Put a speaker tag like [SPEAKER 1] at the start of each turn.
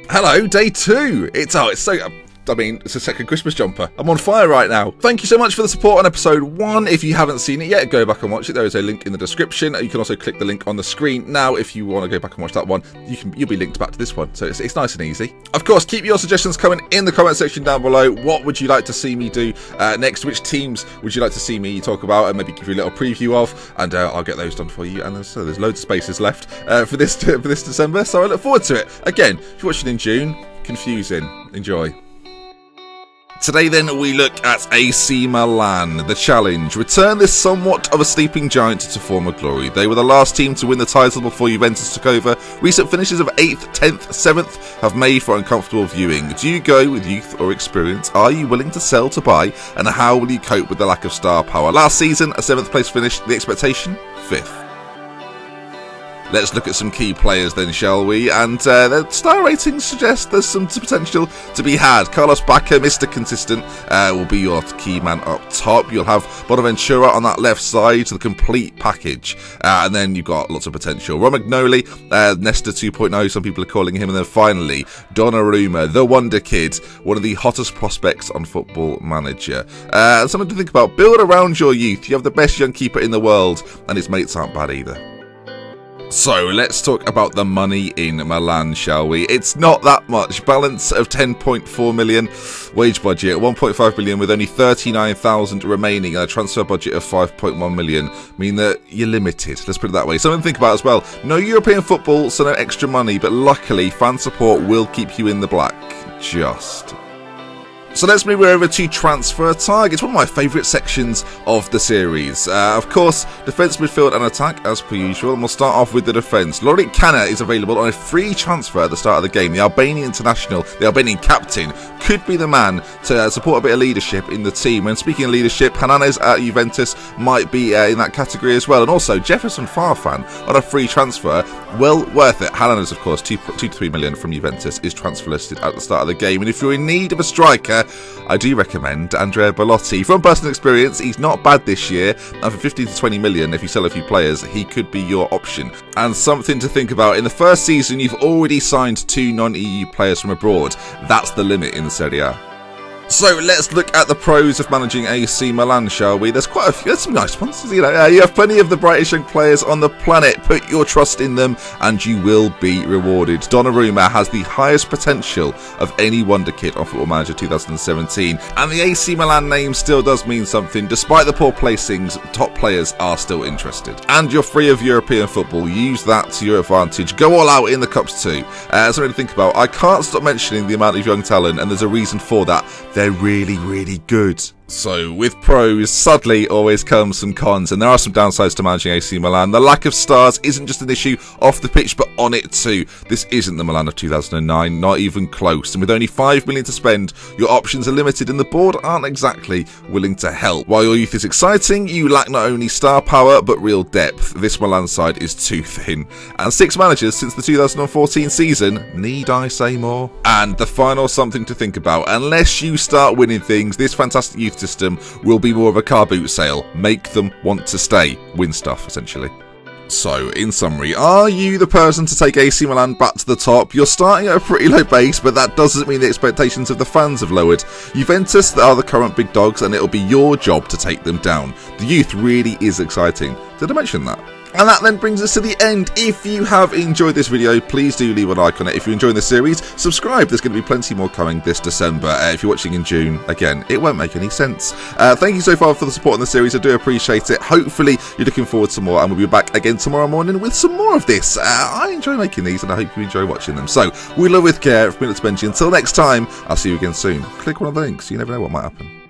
[SPEAKER 1] Hello, day 2. It's a second Christmas jumper. I'm on fire right now. Thank you so much for the support on episode 1. If you haven't seen it yet, go back and watch it. There is a link in the description. You can also click the link on the screen. Now, if you want to go back and watch that one, you'll be linked back to this one. So it's nice and easy. Of course, keep your suggestions coming in the comment section down below. What would you like to see me do next? Which teams would you like to see me talk about and maybe give you a little preview of? And I'll get those done for you. And there's loads of spaces left for this December. So I look forward to it. Again, if you're watching in June, confusing. Enjoy. Today then we look at AC Milan, the challenge. Return this somewhat of a sleeping giant to former glory. They were the last team to win the title before Juventus took over. Recent finishes of 8th, 10th, 7th have made for uncomfortable viewing. Do you go with youth or experience? Are you willing to sell to buy? And how will you cope with the lack of star power? Last season, a 7th place finish. The expectation? 5th. Let's look at some key players then, shall we? And their star ratings suggest there's some potential to be had. Carlos Bacca, Mr. Consistent, will be your key man up top. You'll have Bonaventura on that left side, the complete package. And then you've got lots of potential. Romagnoli, Nesta 2.0, some people are calling him. And then finally, Donnarumma, the Wonder Kid, one of the hottest prospects on Football Manager. Something to think about. Build around your youth. You have the best young keeper in the world, and his mates aren't bad either. So let's talk about the money in Milan, shall we? It's not that much. Balance of 10.4 million, wage budget 1.5 million with only 39,000 remaining, and a transfer budget of 5.1 million mean that you're limited. Let's put it that way. Something to think about as well. No European football, so no extra money, but luckily fan support will keep you in the black. Just. So let's move over to transfer targets, one of my favourite sections of the series. Of course, defence, midfield and attack as per usual, and we'll start off with the defence. Lorik Cana is available on a free transfer at the start of the game. The Albanian international, the Albanian captain, could be the man to support a bit of leadership in the team. And speaking of leadership, Hernandez at Juventus might be in that category as well. And also, Jefferson Farfan on a free transfer, well worth it. Hernandez, of course, 2 to 3 million from Juventus, is transfer listed at the start of the game. And if you're in need of a striker, I do recommend Andrea Bellotti. From personal experience, he's not bad this year, and for 15 to 20 million, if you sell a few players, he could be your option. And something to think about, in the first season, you've already signed 2 non-EU players from abroad. That's the limit in the Serie A. So let's look at the pros of managing AC Milan, shall we? There's quite a few, there's some nice ones. You have plenty of the brightest young players on the planet. Put your trust in them and you will be rewarded. Donnarumma has the highest potential of any wonder kid on Football Manager 2017. And the AC Milan name still does mean something. Despite the poor placings, top players are still interested. And you're free of European football. Use that to your advantage. Go all out in the Cups too. Something to think about. I can't stop mentioning the amount of young talent, and there's a reason for that. They're really, really good. So, with pros, sadly, always comes some cons, and there are some downsides to managing AC Milan. The lack of stars isn't just an issue off the pitch, but on it too. This isn't the Milan of 2009, not even close. And with only 5 million to spend, your options are limited, and the board aren't exactly willing to help. While your youth is exciting, you lack not only star power, but real depth. This Milan side is too thin. And 6 managers since the 2014 season, need I say more? And the final something to think about. Unless you start winning things, this fantastic youth system will be more of a car boot sale. Make them want to stay. Win stuff, essentially. So, in summary, are you the person to take AC Milan back to the top? You're starting at a pretty low base, but that doesn't mean the expectations of the fans have lowered. Juventus are the current big dogs, and it'll be your job to take them down. The youth really is exciting. Did I mention that? And that then brings us to the end. If you have enjoyed this video, please do leave a like on it. If you're enjoying the series, subscribe. There's going to be plenty more coming this December. If you're watching in June, again, it won't make any sense. Thank you so far for the support on the series. I do appreciate it. Hopefully, you're looking forward to more, and we'll be back again tomorrow morning with some more of this. I enjoy making these, and I hope you enjoy watching them. So, we love with care. From me, it's Benji. Until next time, I'll see you again soon. Click one of the links. You never know what might happen.